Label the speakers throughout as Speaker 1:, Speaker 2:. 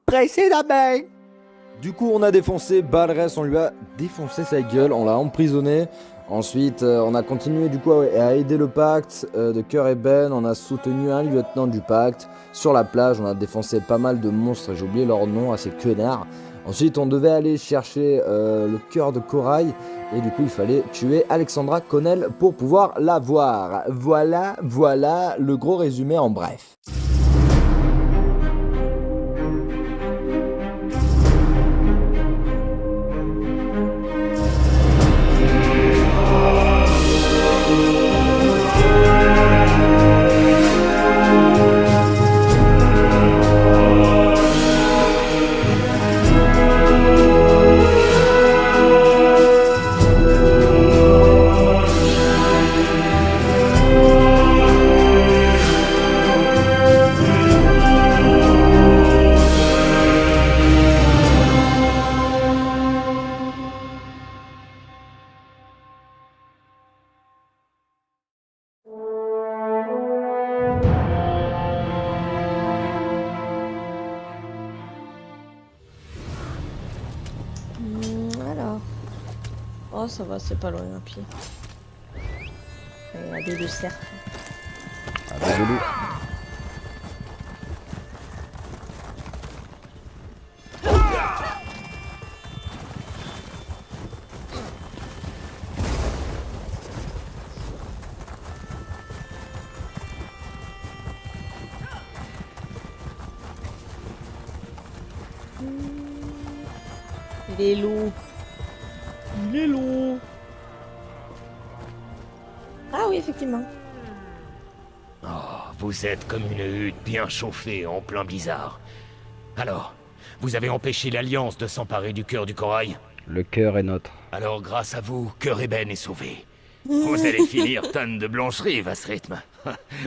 Speaker 1: précédemment.
Speaker 2: Du coup, on a défoncé Balres, on lui a défoncé sa gueule, on l'a emprisonné. Ensuite, on a continué du coup à aider le pacte de Cœur et Ben. On a soutenu un lieutenant du pacte. Sur la plage, on a défoncé pas mal de monstres, j'ai oublié leur nom à ces connards. Ensuite, on devait aller chercher le cœur de corail. Et du coup, il fallait tuer Alexandra Connell pour pouvoir la voir. Voilà le gros résumé en bref.
Speaker 3: Alors. Oh, ça va, c'est pas loin à pied. Il y a des deux cerfs.
Speaker 2: Ah, désolé.
Speaker 3: Il est lourd. Il est lourd. Ah oui, effectivement.
Speaker 4: Oh, vous êtes comme une hutte bien chauffée en plein blizzard. Alors, vous avez empêché l'Alliance de s'emparer du cœur du corail?
Speaker 1: Le cœur est notre.
Speaker 4: Alors, grâce à vous, Cœur Eben est sauvé. Vous allez finir tonne de blancherie à ce rythme.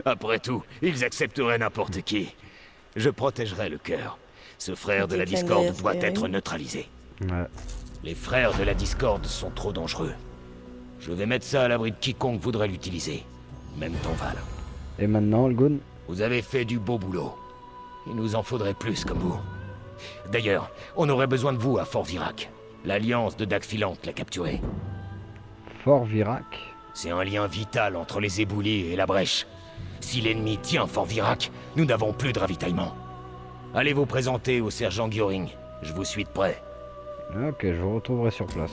Speaker 4: Après tout, ils accepteraient n'importe qui. Je protégerai le cœur. Ce frère de la Discorde doit être neutralisé.
Speaker 1: Ouais.
Speaker 4: Les frères de la Discorde sont trop dangereux. Je vais mettre ça à l'abri de quiconque voudrait l'utiliser. Même Tonval.
Speaker 1: Et maintenant, le Goon?
Speaker 4: Vous avez fait du beau boulot. Il nous en faudrait plus comme vous. D'ailleurs, on aurait besoin de vous à Fort Virac. L'alliance de Dagfilante l'a capturé.
Speaker 1: Fort Virac?
Speaker 4: C'est un lien vital entre les éboulis et la brèche. Si l'ennemi tient Fort Virac, nous n'avons plus de ravitaillement. Allez vous présenter au sergent Gioring. Je vous suis de près.
Speaker 1: Ok, je vous retrouverai sur place.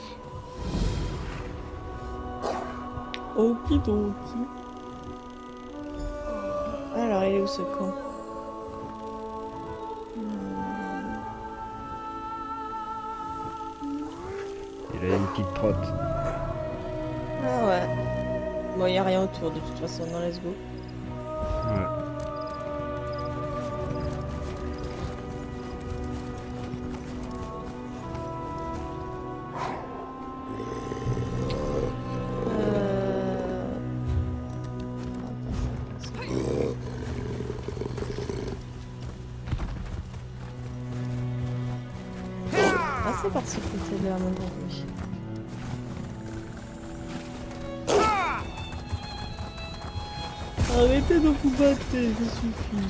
Speaker 3: Okidoki. Alors, il est où ce con?
Speaker 1: Il a une petite trotte.
Speaker 3: Ah ouais. Bon, il n'y a rien autour de toute façon, non, let's go.
Speaker 1: Ouais.
Speaker 3: Ah, c'est parti, c'est de la main droite. Arrêtez de vous battre, ça suffit.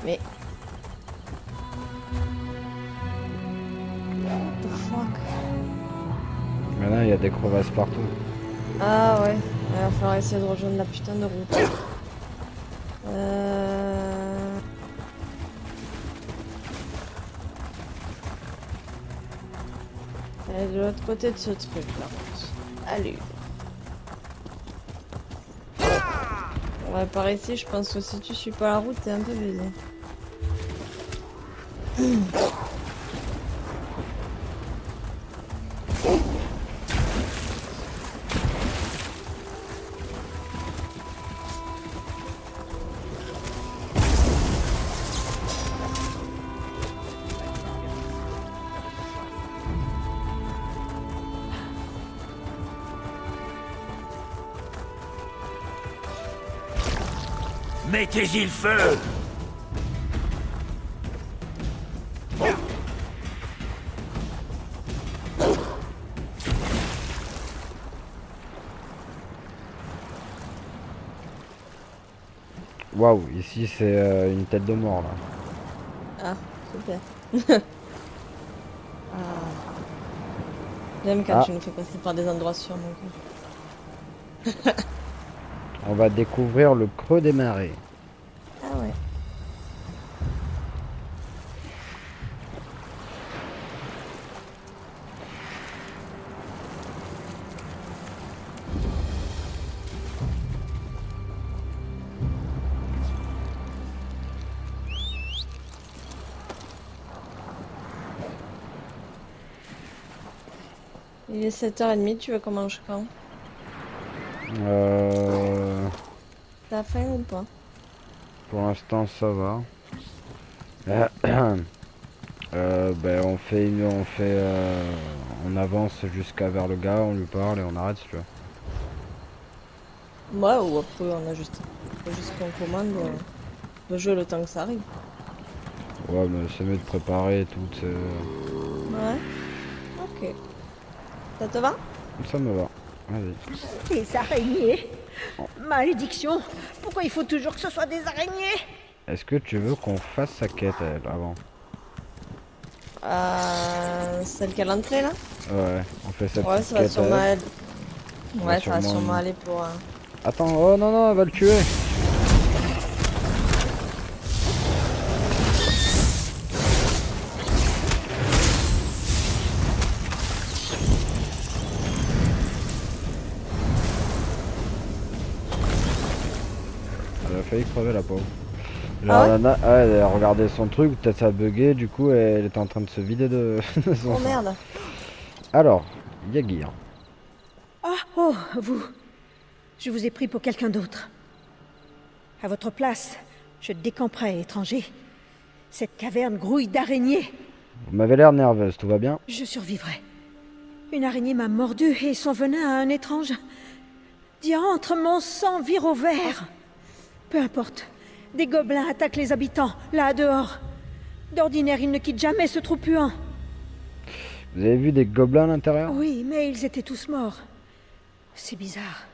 Speaker 3: Mais... What the fuck?
Speaker 1: Maintenant, il y a des crevasses partout.
Speaker 3: Ah ouais, il va falloir essayer de rejoindre la putain de route. Elle est de l'autre côté de ce truc là. Allez. Ouais, par ici, je pense que si tu suis pas la route, t'es un peu baisé.
Speaker 4: Mettez-y le feu!
Speaker 1: Waouh, ici c'est une tête de mort là.
Speaker 3: Ah, super. Ah. J'aime quand
Speaker 1: Ah.
Speaker 3: tu nous fais passer par des endroits sûrs, mon cul.
Speaker 1: On va découvrir le creux des marais.
Speaker 3: Ah ouais. Il est 7h30, tu veux qu'on mange quand? T'as faim ou pas?
Speaker 1: Pour l'instant ça va. Ben on avance jusqu'à vers le gars, on lui parle et on arrête si tu veux.
Speaker 3: Moi ou après faut juste qu'on commande le jeu le temps que ça arrive.
Speaker 1: Ouais, mais c'est mieux de préparer tout.
Speaker 3: Ouais. Ok. Ça te va?
Speaker 1: Ça me va. Vas-y.
Speaker 5: Des araignées. Malédiction. Pourquoi il faut toujours que ce soit des araignées?
Speaker 1: Est-ce que tu veux qu'on fasse sa quête avant?
Speaker 3: Celle qui est à l'entrée là?
Speaker 1: Ouais, on fait cette
Speaker 3: Ouais,
Speaker 1: petite
Speaker 3: ça va
Speaker 1: quête
Speaker 3: sûrement
Speaker 1: elle.
Speaker 3: aller.
Speaker 1: On
Speaker 3: Ouais,
Speaker 1: va
Speaker 3: ça va
Speaker 1: sûrement-
Speaker 3: sûrement aller pour.
Speaker 1: Attends, oh non, non, elle va le tuer. Elle a failli crever la pauvre. Genre,
Speaker 3: Ah ouais
Speaker 1: la nana, elle a regardé son truc, peut-être ça a bugué, du coup elle était en train de se vider de, de son
Speaker 3: Oh
Speaker 1: sang.
Speaker 3: merde.
Speaker 1: Alors, Yagir.
Speaker 5: Ah, oh, vous. Je vous ai pris pour quelqu'un d'autre. À votre place, je décamperai, étranger. Cette caverne grouille d'araignées.
Speaker 1: Vous m'avez l'air nerveuse, tout va bien?
Speaker 5: Je survivrai. Une araignée m'a mordu et son venin a un étrange... Diantre, mon sang vire au vert. Peu importe. Des gobelins attaquent les habitants, là dehors. D'ordinaire, ils ne quittent jamais ce trou puant.
Speaker 1: Vous avez vu des gobelins à l'intérieur?
Speaker 5: Oui, mais ils étaient tous morts. C'est bizarre.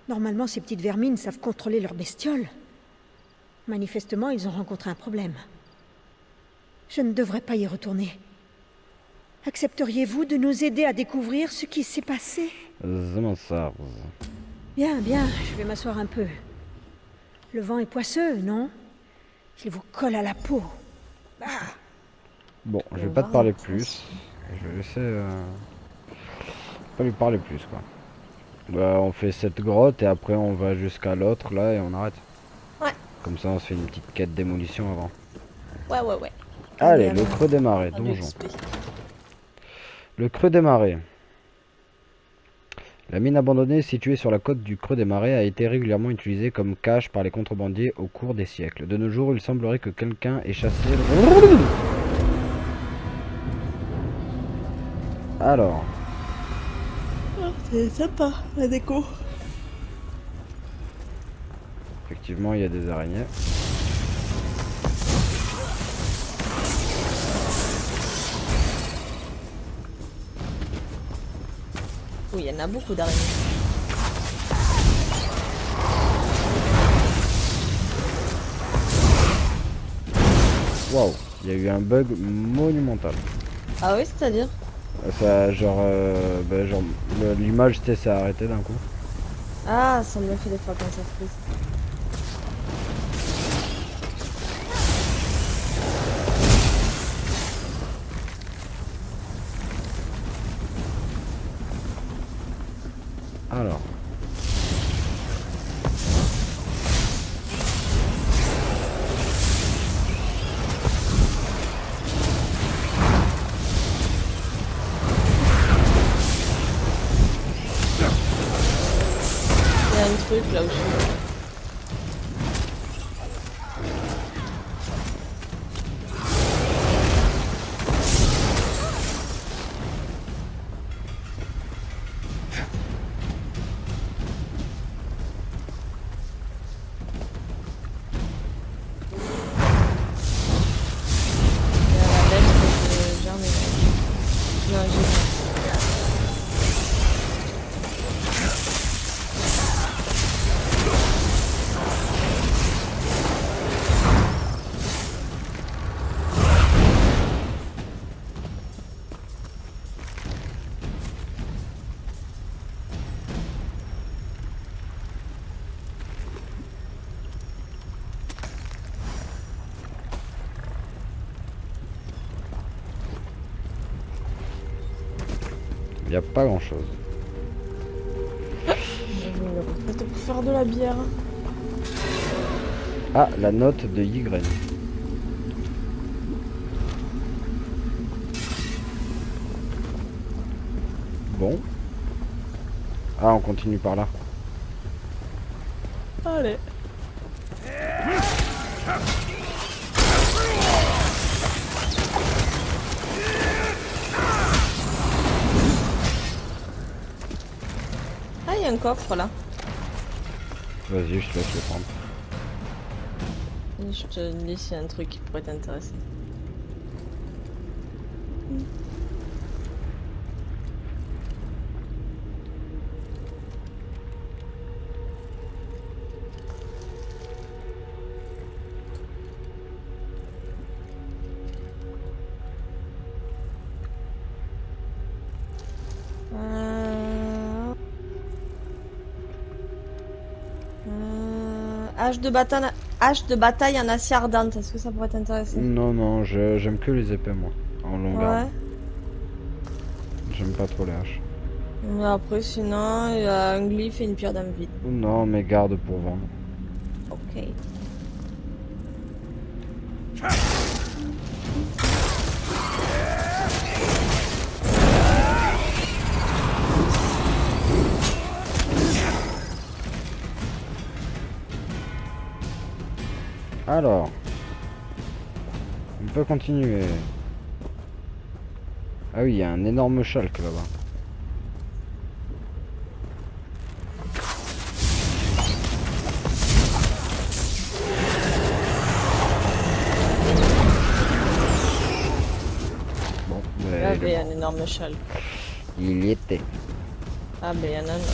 Speaker 5: Normalement, ces petites vermines savent contrôler leurs bestioles. Manifestement, ils ont rencontré un problème. Je ne devrais pas y retourner. Accepteriez-vous de nous aider à découvrir ce qui s'est passé?
Speaker 1: Zamansars.
Speaker 5: Bien, bien, je vais m'asseoir un peu. Le vent est poisseux, non? Il vous colle à la peau. Ah.
Speaker 1: Bon, je vais
Speaker 3: On
Speaker 1: pas
Speaker 3: va
Speaker 1: te parler
Speaker 3: en
Speaker 1: plus. Je vais laisser... pas lui parler plus, quoi. Bah, on fait cette grotte et après on va jusqu'à l'autre, là, et on arrête.
Speaker 3: Ouais.
Speaker 1: Comme ça, on se fait une petite quête démolition avant.
Speaker 3: Ouais, ouais, ouais.
Speaker 1: Allez,
Speaker 3: Allez,
Speaker 1: le creux des marais,
Speaker 3: allez,
Speaker 1: donjon.
Speaker 3: XP.
Speaker 1: Le creux des marais. La mine abandonnée située sur la côte du creux des marais a été régulièrement utilisée comme cache par les contrebandiers au cours des siècles. De nos jours, il semblerait que quelqu'un ait chassé... Alors,
Speaker 3: C'est sympa, la déco.
Speaker 1: effectivement, il y a des araignées.
Speaker 3: Oui, il y en a beaucoup d'araignées.
Speaker 1: Waouh, il y a eu un bug monumental.
Speaker 3: Ah oui, c'est-à-dire?
Speaker 1: Ça, genre, l'image, s'est arrêtée d'un coup.
Speaker 3: Ah, ça me le fait des fois quand ça se fait.
Speaker 1: Alors.
Speaker 3: Il y a un truc là où je suis. Il y a la neige que j'en ai. Non, j'ai.
Speaker 1: Il n'y a pas grand chose.
Speaker 3: C'était pour faire de la bière.
Speaker 1: Ah, la note de Ygren. Bon. Ah, on continue par là.
Speaker 3: Allez. Ah, il y a un coffre là.
Speaker 1: Vas-y, je te laisse le prendre.
Speaker 3: Je te dis s'il y a un truc qui pourrait t'intéresser. Hache de bataille en acier ardente, est-ce que ça pourrait t'intéresser?
Speaker 1: Non, non, j'aime que les épées, moi. En longueur.
Speaker 3: Ouais.
Speaker 1: J'aime pas trop les haches.
Speaker 3: Mais après, sinon, il y a un glyphe et une pierre d'invite.
Speaker 1: Non, mais garde pour vendre.
Speaker 3: Ok.
Speaker 1: Alors. On peut continuer. Ah oui, il y a un énorme Shulk là-bas. Bon,
Speaker 3: Là, il y a un énorme châle.
Speaker 1: il y était.
Speaker 3: Ah, ben, il y en a un autre.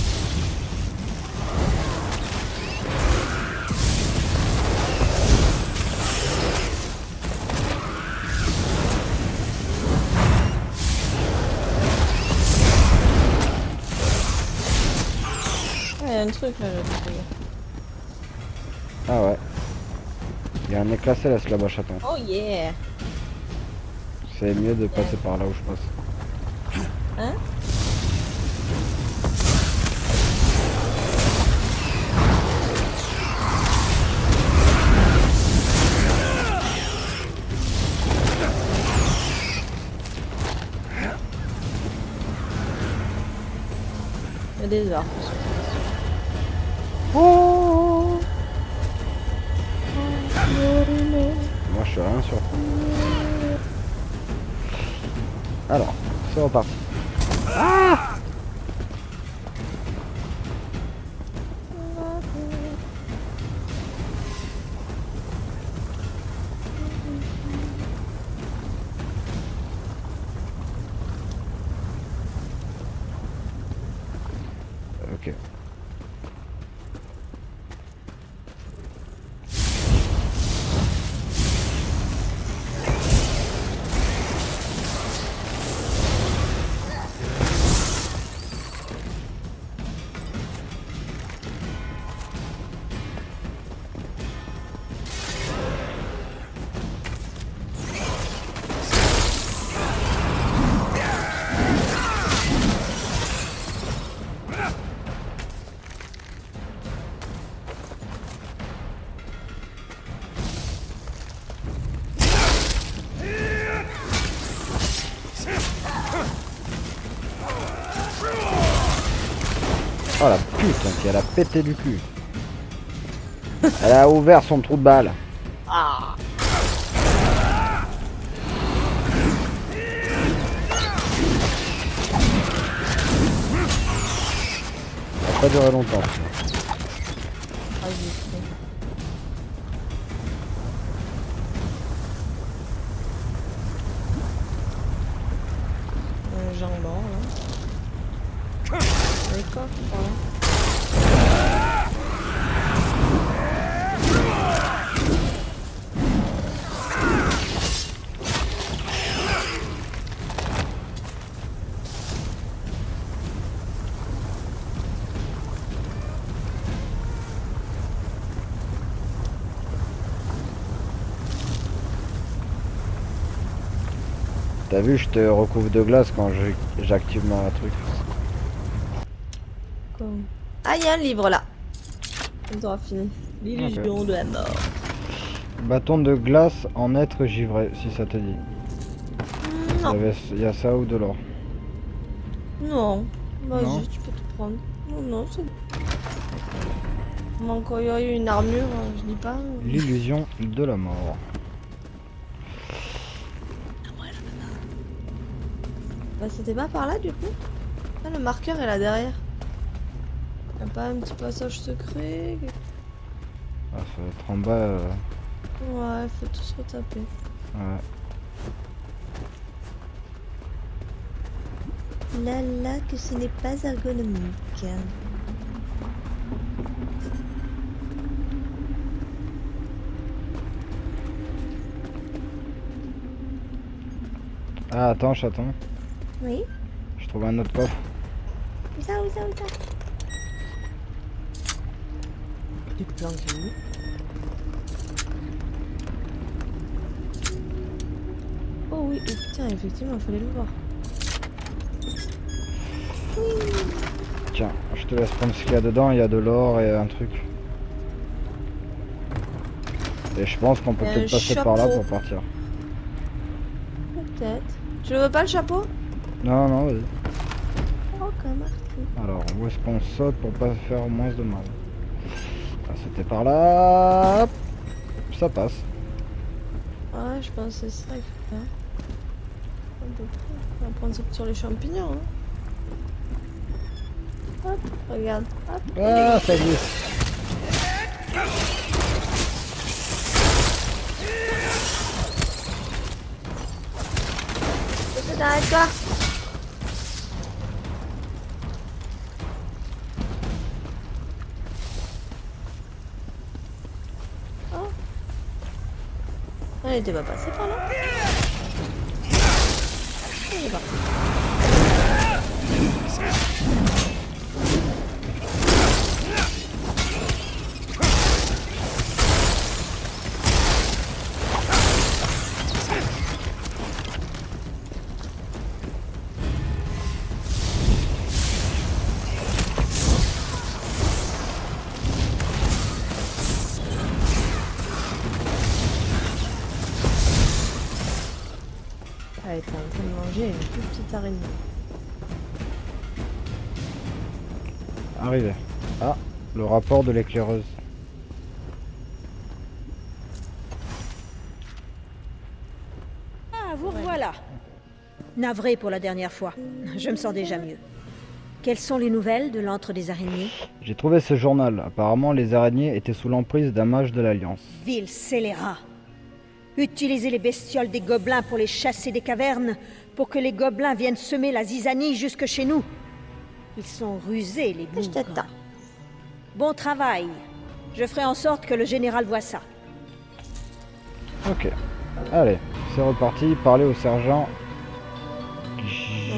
Speaker 3: Ah, il y a un truc là, j'ai trouvé.
Speaker 1: Ah ouais. Il y a un éclat céleste là-bas, chaton.
Speaker 3: Oh yeah!
Speaker 1: C'est mieux de passer par là où je passe.
Speaker 3: Hein? Il y a des arbres.
Speaker 1: Moi je suis rien sur. Alors, c'est reparti. Ok. Oh la putain, qu'elle a pété du cul. Elle a ouvert son trou de balle.
Speaker 3: Ah!
Speaker 1: Ça va pas durer longtemps.
Speaker 3: Ah, j'ai fait. Un jambon là. Les coffres, voilà.
Speaker 1: T'as vu, je te recouvre de glace quand j'active ma truc.
Speaker 3: Ah, il y a un livre là. On aura fini. L'illusion de la mort.
Speaker 1: Bâton de glace en être givré, si ça te dit.
Speaker 3: Non.
Speaker 1: Il y a ça ou de l'or.
Speaker 3: Non.
Speaker 1: Non.
Speaker 3: Vas-y, tu peux tout prendre. Non, non, c'est bon. Moi, quand il y a eu une armure, je dis pas.
Speaker 1: L'illusion de la mort.
Speaker 3: Bah, c'était pas par là du coup. Ah, le marqueur est là derrière. Y'a pas un petit passage secret?
Speaker 1: Ah, ça va être en bas.
Speaker 3: Ouais, faut tout se retaper.
Speaker 1: Ouais.
Speaker 3: Là, là, que ce n'est pas ergonomique.
Speaker 1: Ah, attends, chaton.
Speaker 3: Oui?
Speaker 1: Je trouve un autre coffre.
Speaker 3: Où ça? Du planqué. Oh oui, oh, putain, effectivement, il fallait le voir.
Speaker 1: Tiens, je te laisse prendre ce qu'il y a dedans. Il y a de l'or et un truc. Et je pense qu'on peut
Speaker 3: Et un
Speaker 1: peut-être passer par là
Speaker 3: chapeau.
Speaker 1: pour partir.
Speaker 3: Peut-être. Tu le veux pas le chapeau?
Speaker 1: Non, non, vas-y.
Speaker 3: Oh, quand même.
Speaker 1: Alors, où est-ce qu'on saute pour pas faire moins de mal? Ah, c'était par là. Hop. Ça passe.
Speaker 3: Ouais, je pense que c'est ça qu'il faut faire. À peu près. On va prendre ça sur les champignons. Hein. Hop, regarde. Hop.
Speaker 1: Ah, ça glisse.
Speaker 3: Arrête-toi. Oh. Elle était pas passée par là. Elle est partie. Elle était en train de manger une toute petite araignée.
Speaker 1: Arrivé. Ah, le rapport de l'éclaireuse.
Speaker 5: Ah, vous revoilà. Navré pour la dernière fois. Je me sens déjà mieux. Quelles sont les nouvelles de l'antre des araignées?
Speaker 1: J'ai trouvé ce journal. Apparemment, les araignées étaient sous l'emprise d'un mage de l'Alliance.
Speaker 5: Vil scélérat. Utilisez les bestioles des gobelins pour les chasser des cavernes, pour que les gobelins viennent semer la zizanie jusque chez nous. Ils sont rusés, les
Speaker 3: Je
Speaker 5: bougres.
Speaker 3: t'attends.
Speaker 5: Bon travail. Je ferai en sorte que le général voie ça.
Speaker 1: Ok. Allez, c'est reparti. Parler au sergent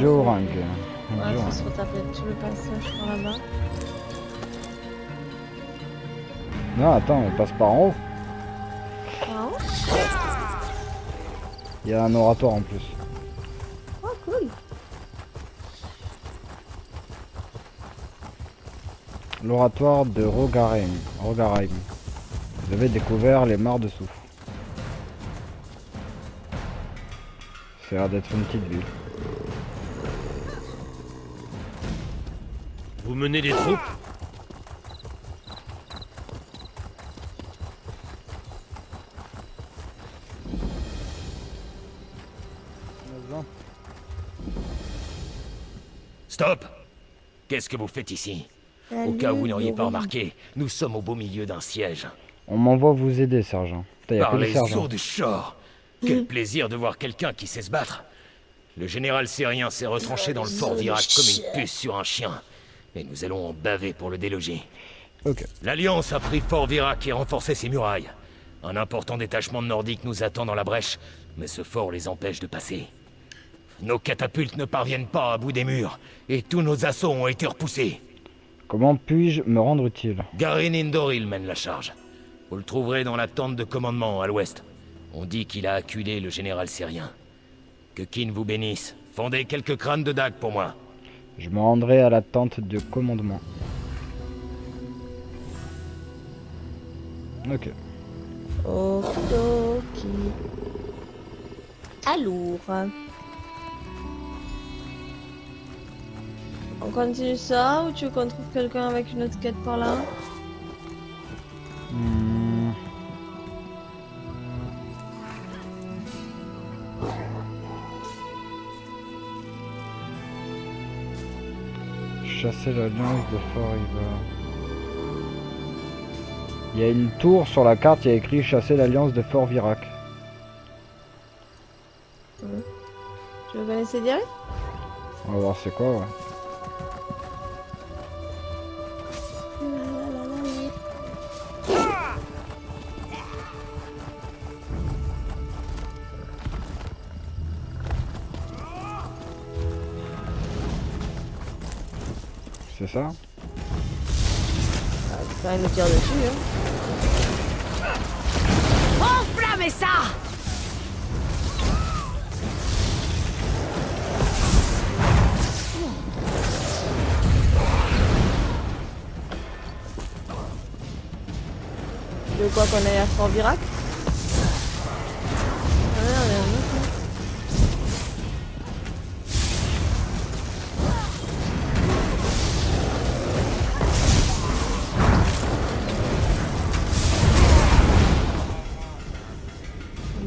Speaker 1: Joring.
Speaker 3: Ouais, faut se retaper tout le passage par là-bas.
Speaker 1: Non, attends, on passe par en haut.
Speaker 3: Ah,
Speaker 1: Il y a un oratoire en plus.
Speaker 3: oh, cool.
Speaker 1: L'oratoire de Rogarheim. Vous avez découvert les mares de soufre. Ça a l'air d'être une petite ville.
Speaker 6: Vous menez des troupes?
Speaker 4: Stop! Qu'est-ce que vous faites ici? Au cas où vous n'auriez pas remarqué, nous sommes au beau milieu d'un siège.
Speaker 1: On m'envoie vous aider, sergent. Putain, y a
Speaker 4: Par
Speaker 1: que le
Speaker 4: les
Speaker 1: sergent.
Speaker 4: os de Shor! Quel plaisir de voir quelqu'un qui sait se battre! Le général syrien s'est retranché dans le fort Virac comme une puce sur un chien. Et nous allons en baver pour le déloger.
Speaker 1: Ok.
Speaker 4: L'Alliance a pris Fort Virac et renforcé ses murailles. Un important détachement de Nordiques nous attend dans la brèche, mais ce fort les empêche de passer. Nos catapultes ne parviennent pas à bout des murs, et tous nos assauts ont été repoussés.
Speaker 1: Comment puis-je me rendre utile?
Speaker 4: Garin Indoril mène la charge. Vous le trouverez dans la tente de commandement à l'ouest. On dit qu'il a acculé le général syrien. Que Kin vous bénisse. Fondez quelques crânes de dague pour moi.
Speaker 1: Je me rendrai à la tente de commandement. Ok.
Speaker 3: Okidoki. Alors. On continue ça ou tu veux qu'on trouve quelqu'un avec une autre quête par là?
Speaker 1: Hmm. Chasser l'alliance de Fort River. Il y a une tour sur la carte, il y a écrit chasser l'alliance de Fort Virac.
Speaker 3: Tu veux qu'on essaie d'y aller?
Speaker 1: On va voir c'est quoi, ouais. C'est ça?
Speaker 3: Ah, c'est pas une tire dessus, hein.
Speaker 5: Enflammez ça!
Speaker 3: Tu veux quoi qu'on aille à Fort Virac? Ah merde, il y a un autre, hein.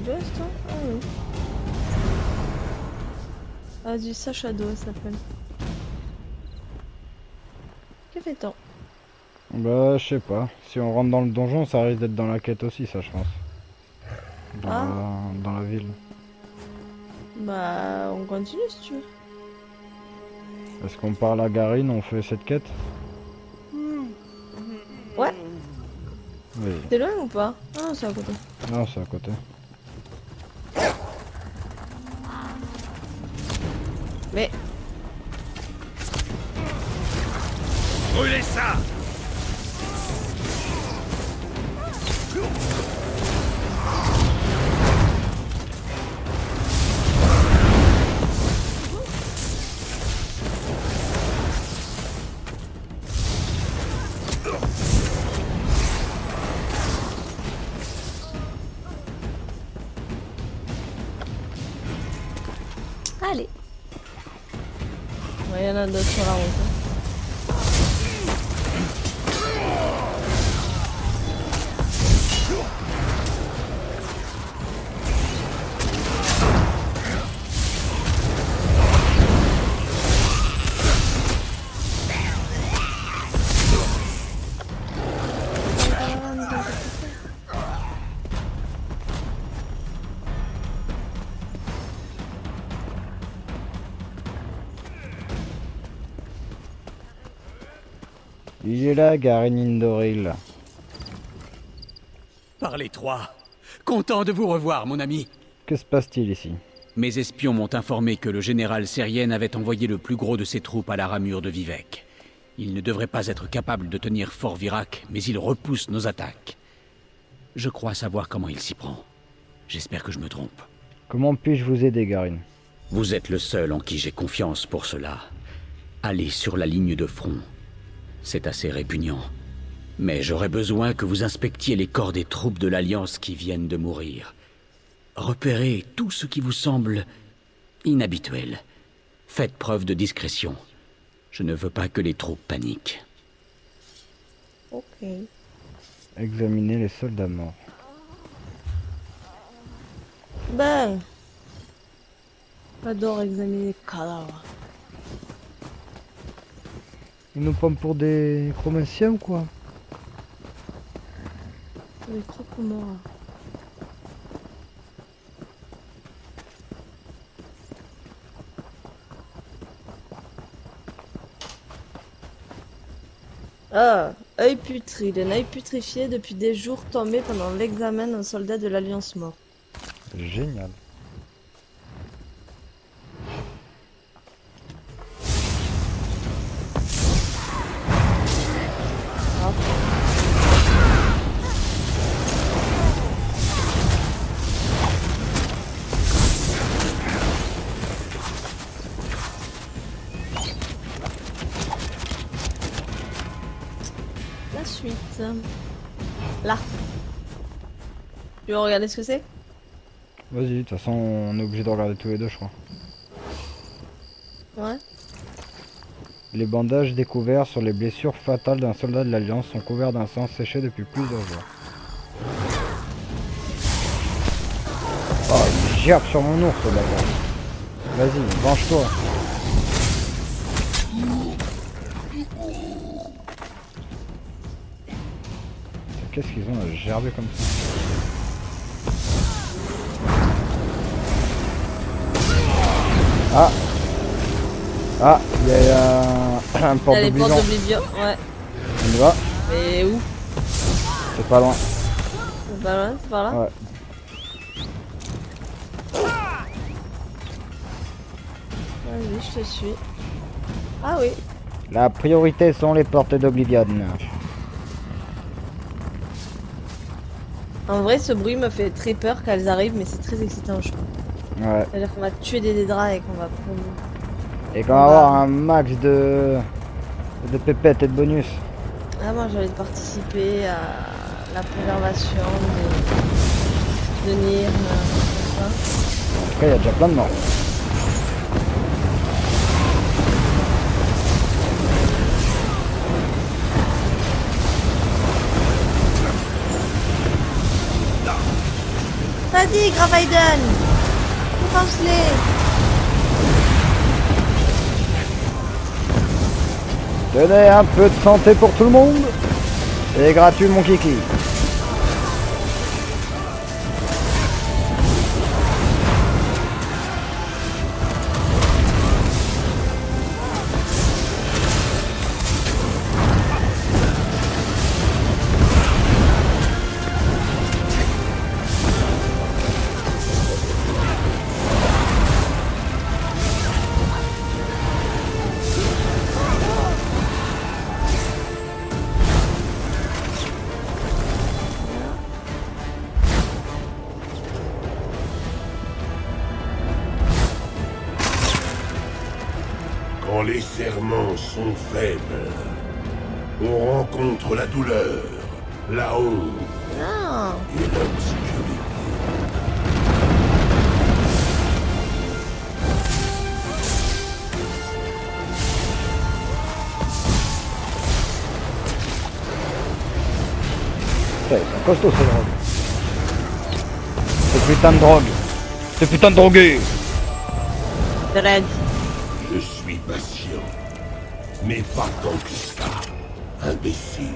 Speaker 3: Just, hein? Ah oui. Ah, du Sacha d'eau, ça s'appelle. Que fait-on?
Speaker 1: Bah, je sais pas. Si on rentre dans le donjon, ça risque d'être dans la quête aussi, ça, je pense. Dans la ville.
Speaker 3: Bah, on continue si tu veux.
Speaker 1: Est-ce qu'on parle à Garine, on fait cette quête?
Speaker 3: Ouais,
Speaker 1: Oui.
Speaker 3: t'es loin ou pas? Ah non, c'est à côté.
Speaker 1: Non, c'est à côté.
Speaker 3: Mais,
Speaker 4: Brûlez ça!
Speaker 3: allez. Ouais, y en a d'autres sur la route, hein.
Speaker 1: Il est là, Garine Indoril.
Speaker 6: Par les trois. Content de vous revoir, mon ami.
Speaker 1: Que se passe-t-il ici?
Speaker 6: Mes espions m'ont informé que le général Sérien avait envoyé le plus gros de ses troupes à la ramure de Vivec. Il ne devrait pas être capable de tenir Fort Virac, mais il repousse nos attaques. Je crois savoir comment il s'y prend. J'espère que je me trompe.
Speaker 1: Comment puis-je vous aider, Garine?
Speaker 6: Vous êtes le seul en qui j'ai confiance pour cela. Allez sur la ligne de front. C'est assez répugnant. Mais j'aurais besoin que vous inspectiez les corps des troupes de l'Alliance qui viennent de mourir. Repérez tout ce qui vous semble inhabituel. Faites preuve de discrétion. Je ne veux pas que les troupes paniquent.
Speaker 3: Ok.
Speaker 1: Examiner les soldats morts.
Speaker 3: Ben. J'adore examiner les cadavres.
Speaker 1: Ils nous prennent pour des chromanciens ou quoi?
Speaker 3: Les croque-morts. Ah, œil putride. Un œil putrifié depuis des jours tombé pendant l'examen d'un soldat de l'Alliance mort.
Speaker 1: Génial.
Speaker 3: Là. Tu veux regarder ce que c'est?
Speaker 1: Vas-y, de toute façon, on est obligé de regarder tous les deux, je crois.
Speaker 3: Ouais.
Speaker 1: Les bandages découverts sur les blessures fatales d'un soldat de l'Alliance sont couverts d'un sang séché depuis plusieurs jours. Oh, il gerbe sur mon ours là-bas. Vas-y, venge-toi. Qu'est-ce qu'ils ont à gerber comme ça? Ah! Ah, il y a un
Speaker 3: Il y
Speaker 1: porte
Speaker 3: a les portes
Speaker 1: d'oblivion.
Speaker 3: d'Oblivion, ouais.
Speaker 1: On y va?
Speaker 3: Mais où?
Speaker 1: C'est pas loin.
Speaker 3: C'est pas loin, c'est par là?
Speaker 1: Ouais.
Speaker 3: Vas-y, je te suis. Ah oui.
Speaker 1: La priorité sont les portes d'Oblivion.
Speaker 3: En vrai, ce bruit me fait très peur quand elles arrivent, mais c'est très excitant, je trouve.
Speaker 1: Ouais.
Speaker 3: C'est-à-dire qu'on va tuer des Dédras et qu'on va prendre...
Speaker 1: Et qu'on va avoir un max de pépettes et de bonus.
Speaker 3: Ah, moi, j'ai envie de participer à la préservation de Nirn, tout ça.
Speaker 1: En tout cas, il y a déjà plein de morts.
Speaker 3: Vas-y, Gravaiden! Défonce-les!
Speaker 1: Tenez, un peu de santé pour tout le monde. C'est gratuit, mon kiki.
Speaker 7: Quand les serments sont faibles, on rencontre la douleur, la honte
Speaker 3: Non!
Speaker 7: et l'obscurité.
Speaker 1: Ouais, c'est costaud ces drogues. Ces putains de drogue. Ces putains de drogués.
Speaker 3: Dread.
Speaker 7: Je suis patient, mais pas tant que ça, imbécile.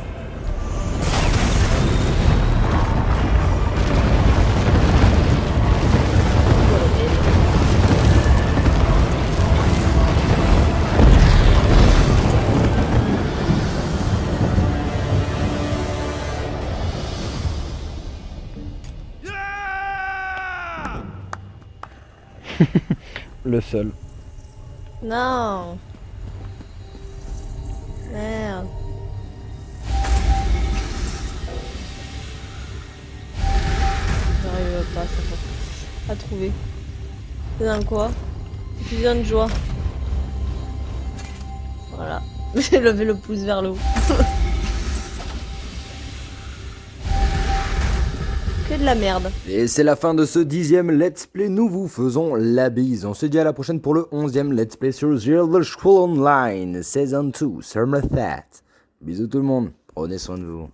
Speaker 1: Le seul.
Speaker 3: Non! Merde. J'arrive pas à trouver. C'est dans quoi? Fusion de joie. Voilà. J'ai levé le pouce vers le haut. Que de la merde.
Speaker 2: Et c'est la fin de ce 10e Let's Play, nous vous faisons la bise. On se dit à la prochaine pour le 11e Let's Play sur The Elder Scrolls Online, Season 2, Summer That. Bisous tout le monde, prenez soin de vous.